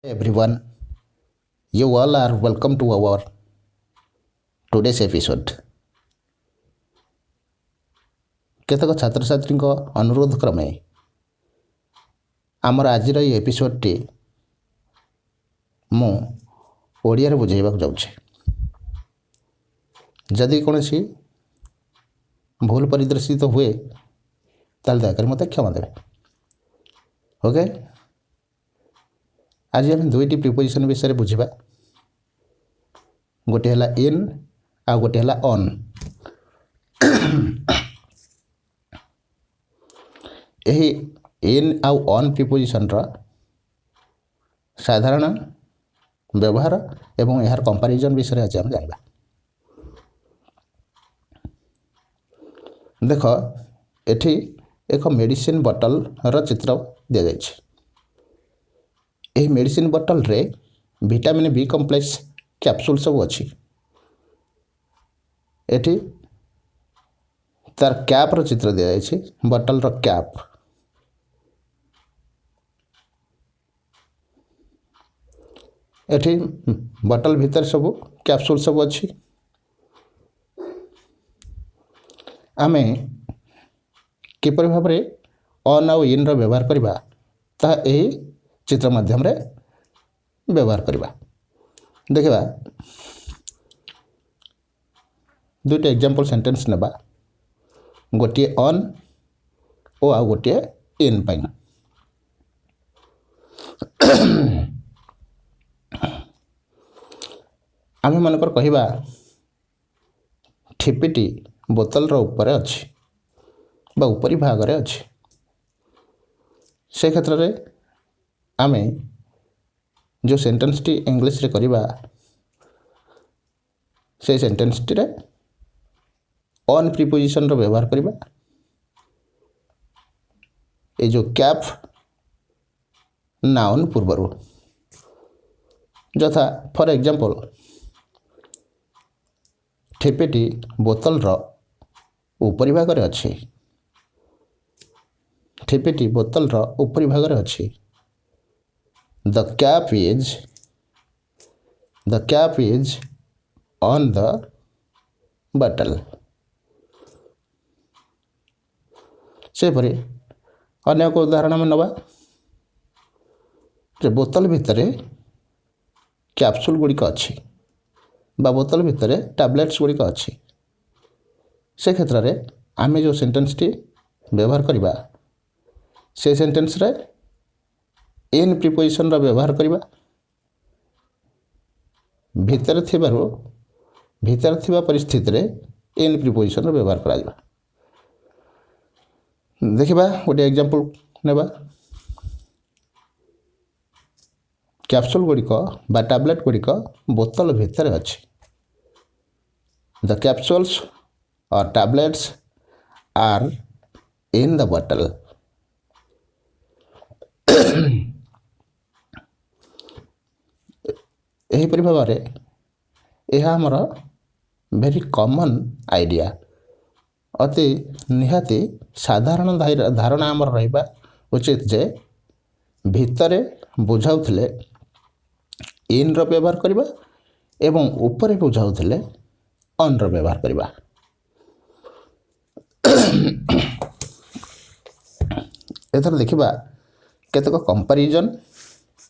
Everyone, you all are welcome to our today's episode. କେତେକ ଛାତ୍ରଛାତ୍ରୀଙ୍କ ଅନୁରୋଧ କ୍ରମେ ଆମର ଆଜିର ଏହି ଏପିସୋଡ଼ଟି ମୁଁ ଓଡ଼ିଆରେ ବୁଝାଇବାକୁ ଯାଉଛି। ଯଦି କୌଣସି ଭୁଲ ପରିଦର୍ଶିତ ହୁଏ ତାହେଲେ ଦୟାକରି ମୋତେ କ୍ଷମା ଦେବେ। ଓକେ, ଆଜି ଆମେ ଦୁଇଟି ପ୍ରିପୋଜିସନ୍ ବିଷୟରେ ବୁଝିବା। ଗୋଟିଏ ହେଲା ଇନ୍ ଆଉ ଗୋଟିଏ ହେଲା ଅନ୍। ଏହି ଇନ୍ ଆଉ ଅନ୍ ପ୍ରିପୋଜିସନ୍ର ସାଧାରଣ ବ୍ୟବହାର ଏବଂ ଏହାର କମ୍ପାରିଜନ୍ ବିଷୟରେ ଆଜି ଆମେ ଜାଣିବା। ଦେଖ, ଏଠି ଏକ ମେଡ଼ିସିନ୍ ବଟଲର ଚିତ୍ର ଦିଆଯାଇଛି। ଏହି ମେଡ଼ିସିନ୍ ବଟଲରେ ଭିଟାମିନ୍ B କମ୍ପ୍ଲେକ୍ସ କ୍ୟାପସୁଲ୍ ସବୁ ଅଛି। ଏଠି ତାର କ୍ୟାପ୍ର ଚିତ୍ର ଦିଆଯାଇଛି, ବଟଲର କ୍ୟାପ୍। ଏଠି ବଟଲ ଭିତରେ ସବୁ କ୍ୟାପସୁଲ୍ ସବୁ ଅଛି। ଆମେ କିପରି ଭାବରେ ଅନ୍ ଆଉ ଇନ୍ର ବ୍ୟବହାର କରିବା ତାହା ଏହି ଚିତ୍ର ମାଧ୍ୟମରେ ବ୍ୟବହାର କରିବା। ଦେଖିବା, ଦୁଇଟି ଏକ୍ଜାମ୍ପଲ୍ ସେଣ୍ଟେନ୍ସ ନେବା, ଗୋଟିଏ ଅନ୍ ଓ ଆଉ ଗୋଟିଏ ଇନ୍ ପାଇଁ। ଆମେ ମନେକର କହିବା ଠିପିଟି ବୋତଲର ଉପରେ ଅଛି ବା ଉପରି ଭାଗରେ ଅଛି। ସେ କ୍ଷେତ୍ରରେ ଆମେ ଯେଉଁ ସେଣ୍ଟେନ୍ସଟି ଇଂଲିଶରେ କରିବା ସେ ସେଣ୍ଟେନ୍ସଟିରେ ଅନ୍ ପ୍ରିପୋଜିସନ୍ର ବ୍ୟବହାର କରିବା। ଏ ଯେଉଁ କ୍ୟାପ୍ ନାଉନ୍ ପୂର୍ବରୁ, ଯଥା ଫର୍ ଏକ୍ଜାମ୍ପଲ୍, ଠିପିଟି ବୋତଲର ଉପରି ଭାଗରେ ଅଛି। ଠିପିଟି ବୋତଲର ଉପରି ଭାଗରେ ଅଛି। The cap is on the bottle. ସେପରି ଅନ୍ୟ ଏକ ଉଦାହରଣ ଆମେ ନେବା, ଯେ ବୋତଲ ଭିତରେ କ୍ୟାପସୁଲ୍ ଗୁଡ଼ିକ ଅଛି ବା ବୋତଲ ଭିତରେ ଟ୍ୟାବଲେଟ୍ସ ଗୁଡ଼ିକ ଅଛି। ସେ କ୍ଷେତ୍ରରେ ଆମେ ଯେଉଁ ସେଣ୍ଟେନ୍ସଟି ବ୍ୟବହାର କରିବା ସେ ସେଣ୍ଟେନ୍ସରେ ଇନ୍ ପ୍ରିପୋଜିସନ୍ର ବ୍ୟବହାର କରିବା। ଭିତରେ ଥିବା ପରିସ୍ଥିତିରେ ଇନ୍ ପ୍ରିପୋଜିସନ୍ର ବ୍ୟବହାର କରାଯିବ। ଦେଖିବା, ଗୋଟିଏ ଏକ୍ଜାମ୍ପଲ୍ ନେବା। କ୍ୟାପସୁଲ୍ ଗୁଡ଼ିକ ବା ଟ୍ୟାବଲେଟ୍ ଗୁଡ଼ିକ ବୋତଲ ଭିତରେ ଅଛି। The capsules or tablets are in the bottle. ଏହିପରି ଭାବରେ ଏହା ଆମର ଭେରି କମନ୍ ଆଇଡ଼ିଆ, ଅତି ନିହାତି ସାଧାରଣ ଧାରଣା ଆମର ରହିବା ଉଚିତ ଯେ ଭିତରେ ବୁଝାଉଥିଲେ ଇନ୍ର ବ୍ୟବହାର କରିବା ଏବଂ ଉପରେ ବୁଝାଉଥିଲେ ଅନ୍ର ବ୍ୟବହାର କରିବା। ଏଥର ଦେଖିବା କେତେକ କମ୍ପାରିଜନ୍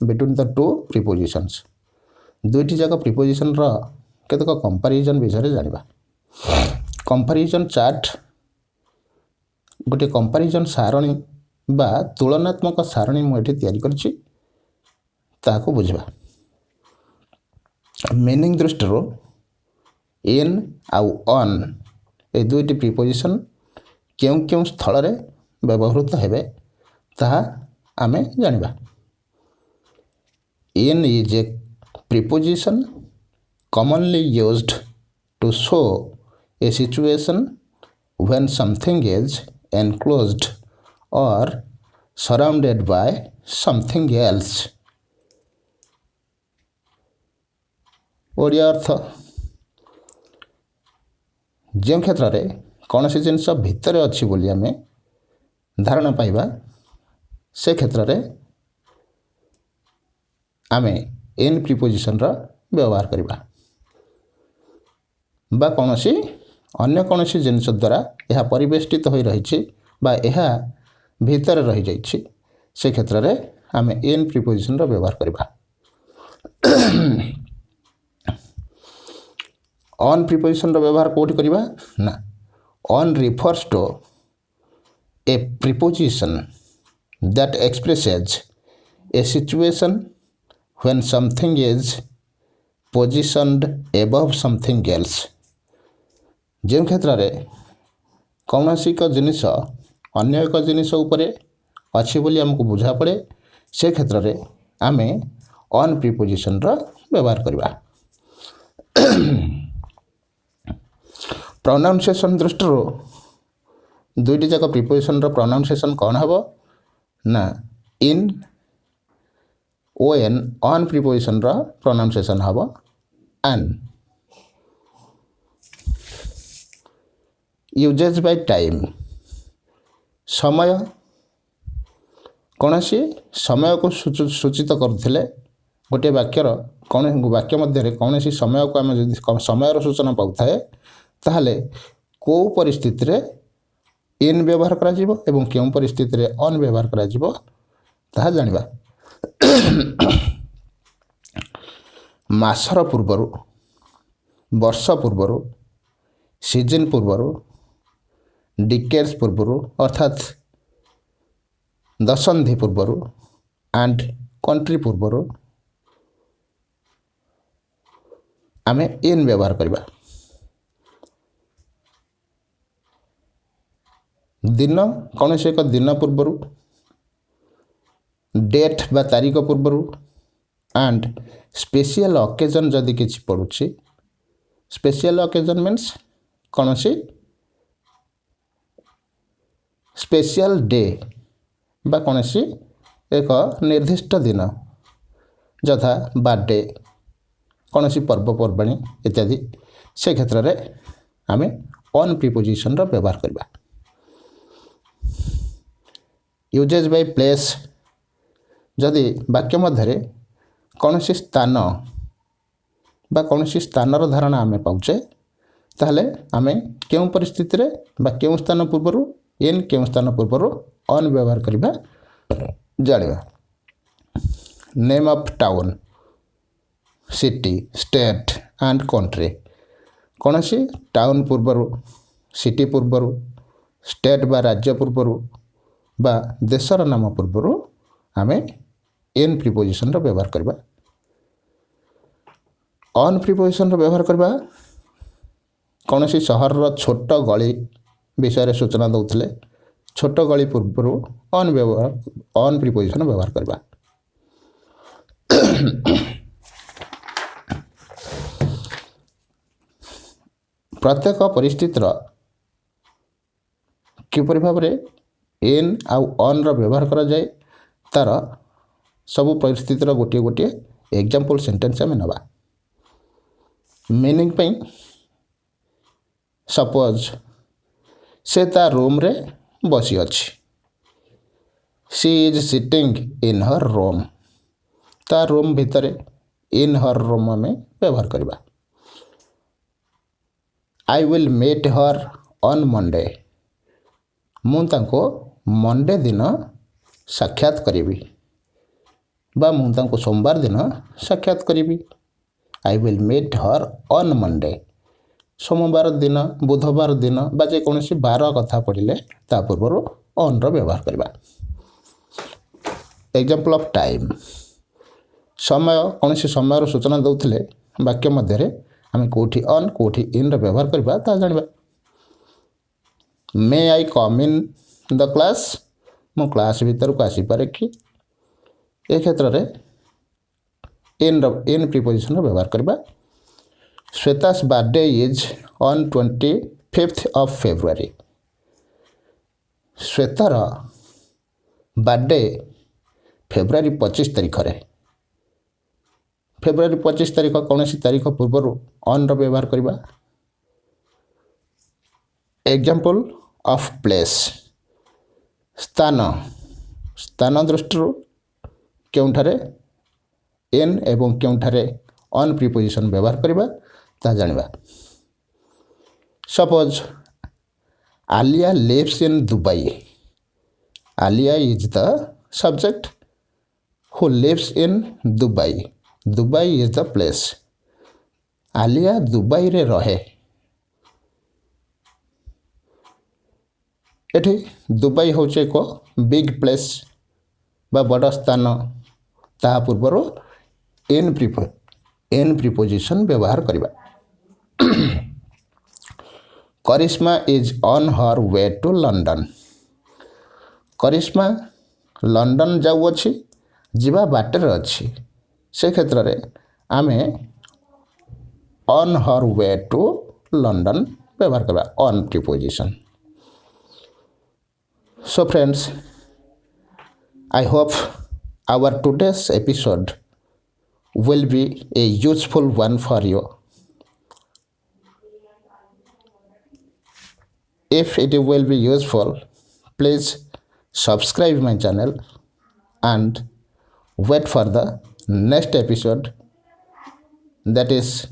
ବିଟୱିନ୍ ଦ ଟୁ ପ୍ରିପୋଜିସନ୍ସ। ଦୁଇଟି ଯାକ ପ୍ରିପୋଜିସନ୍ର କେତେକ କମ୍ପାରିଜନ୍ ବିଷୟରେ ଜାଣିବା। କମ୍ପାରିଜନ୍ ଚାର୍ଟ, ଗୋଟିଏ କମ୍ପାରିଜନ୍ ସାରଣୀ ବା ତୁଳନାତ୍ମକ ସାରଣୀ ମୁଁ ଏଠି ତିଆରି କରିଛି, ତାହାକୁ ବୁଝିବା। ମିନିଂ ଦୃଷ୍ଟିରୁ ଇନ୍ ଆଉ ଅନ୍ ଏ ଦୁଇଟି ପ୍ରିପୋଜିସନ୍ କେଉଁ କେଉଁ ସ୍ଥଳରେ ବ୍ୟବହୃତ ହେବେ ତାହା ଆମେ ଜାଣିବା। In is a preposition commonly used to show a situation when something is enclosed or surrounded by something else. Odia ଅର୍ଥ, ଯେଉଁ କ୍ଷେତ୍ରରେ କୌଣସି ଜିନିଷ ଭିତରେ ଅଛି ବୋଲି ଆମେ ଧାରଣା ପାଇବା ସେ କ୍ଷେତ୍ରରେ आमे इन प्रिपोजिशन व्यवहार करवा बा कौनसी अन्य कौनसी जिनिस द्वारा यह परिवेष्टित हो रही बा यह भितर रही जाइए से क्षेत्र में आम इन प्रिपोजिशन व्यवहार करवा। ऑन प्रिपोजिशन व्यवहार कौट करवा ना on refers to a preposition that expresses a situation when something is positioned above something else. जो क्षेत्र में कौन एक जिनिस अन्य एक जिनिस अच्छी बोली आमको बुझा पड़े से क्षेत्र में आम ऑन प्रिपोजिशन व्यवहार करवा। प्रोनाउंसिएशन दृष्टि दुईटी जाक प्रिपोजिशन प्रोनाउंसिएशन कौन हम ना इन ओएन ऑन प्रिपोजिशन प्रोनाउंसिएशन हम एन। यूजेज बाय टाइम समय कौन सी समय को सूचित करुले गोटे वाक्यर कौन वाक्य मध्य कौन सी समय को आम जो समय सूचना पाऊ थाए ताहले को परिस्थिति रे इन व्यवहार करा जीवो एवं केउं परिस्थिति रे ऑन व्यवहार करा जीवो ताहा जानिबा। मासर पूर्वर वर्ष पूर्वर सीजन पूर्वर डिकेड्स पूर्वर अर्थात दशंधि पूर्वर एंड कंट्री पूर्वर आमे इन व्यवहार करवा। दिन कौन से एक दिन पूर्वर डेट बा तारीख पूर्वर एंड स्पेशल ऑकेजन जदि किसी पड़ुछि स्पेशल ऑकेजन मीन्स कौन सी स्पेशल डे बा कौन सी एक निर्दिष्ट दिन यथा बर्थडे कौन सी पर्वपर्वाणी इत्यादि से क्षेत्र में आम ऑन प्रिपोजिशन व्यवहार करवा। यूजेज बाय प्लेस जदि वाक्य मध्य कौन सी स्थान बा कौन सी स्थानर धारणा आम पाचे ताहले आम क्यों परिस्थिति रे बा क्यों स्थान पूर्वर इन क्यों स्थान पूर्वर ऑन व्यवहार करवा जानिबा। Name of town city state and country कौन सी टाउन पूर्वर सिटी पूर्वर स्टेट बा राज्य पूर्वर बा देशर नाम पूर्वर आम इन प्रिपोजिशन व्यवहार करवा। ऑन प्रिपोजिशन व्यवहार करवा कौन सी सहर छोट गली विषय सूचना दौले छोट गली पूर्वर ऑन व्यवहार ऑन प्रिपोजिशन व्यवहार करवा। प्रत्येक परिस्थितिर किपरि भाव में इन आउ ऑन व्यवहार करा जाए तार सबु परिस्थितिर गोटे गोटे एग्जांपल सेंटेंस आम नवा। मीनिंग पई सपोज से ता रूम रे बसी अछि she is sitting in her room ता रूम भितर इन हर रूम में व्यवहार करवा। I will meet her on Monday मु तांको मंडे दिन साक्षात करी बा मु तांको सोमवार दिन साक्षात करी। I will meet her on Monday सोमवार दिन बुधवार दिन बा जेकोसी बार कथा पड़े ता पूर्व ऑन व्यवहार करवा। एग्जांपल ऑफ टाइम समय कौन सी समय सूचना दौले वाक्य मध्य आम कौटी ऑन कौटी इन व्यवहार करवा ता जानिबा। मे आई कम इन द क्लास मो क्लास भीतर को आसीपारे कि ए क्षेत्र में इन प्रिपोजिशन व्यवहार करवा। Shweta's birthday is on 25th of February श्वेतार बर्थडे फेब्रुआरी 25 तारीख रे फेब्रुआरी 25 तारीख कौन सी तारीख पूर्वर ऑन व्यवहार करवा। एग्जांपल ऑफ प्लेस स्थान स्थान दृष्टि केउठारे एन एवं केउठारे ऑन प्रिपोजिशन व्यवहार करबा ता जानिबा। Suppose Aaliya lives in Dubai. Aaliya is the subject who lives in Dubai. Dubai is the place. Aaliya Dubai रे रहे। एठी दुबई हूँ एक बिग प्लेस बा बड़ स्थान। ता पूर्वर एन प्रिपोजिशन व्यवहार करबा। Karishma is on her way to London. Karishma London जाऊ अछि जीवा बाटर अछि। से क्षेत्र में आमे on her way to London व्यवहार करबा on preposition. So friends, I hope our today's episode will be a useful one for you. If it will be useful, please subscribe my channel and wait for the next episode that is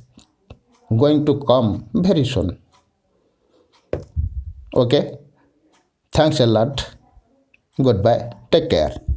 going to come very soon. Okay, thanks a lot. Goodbye. Take care.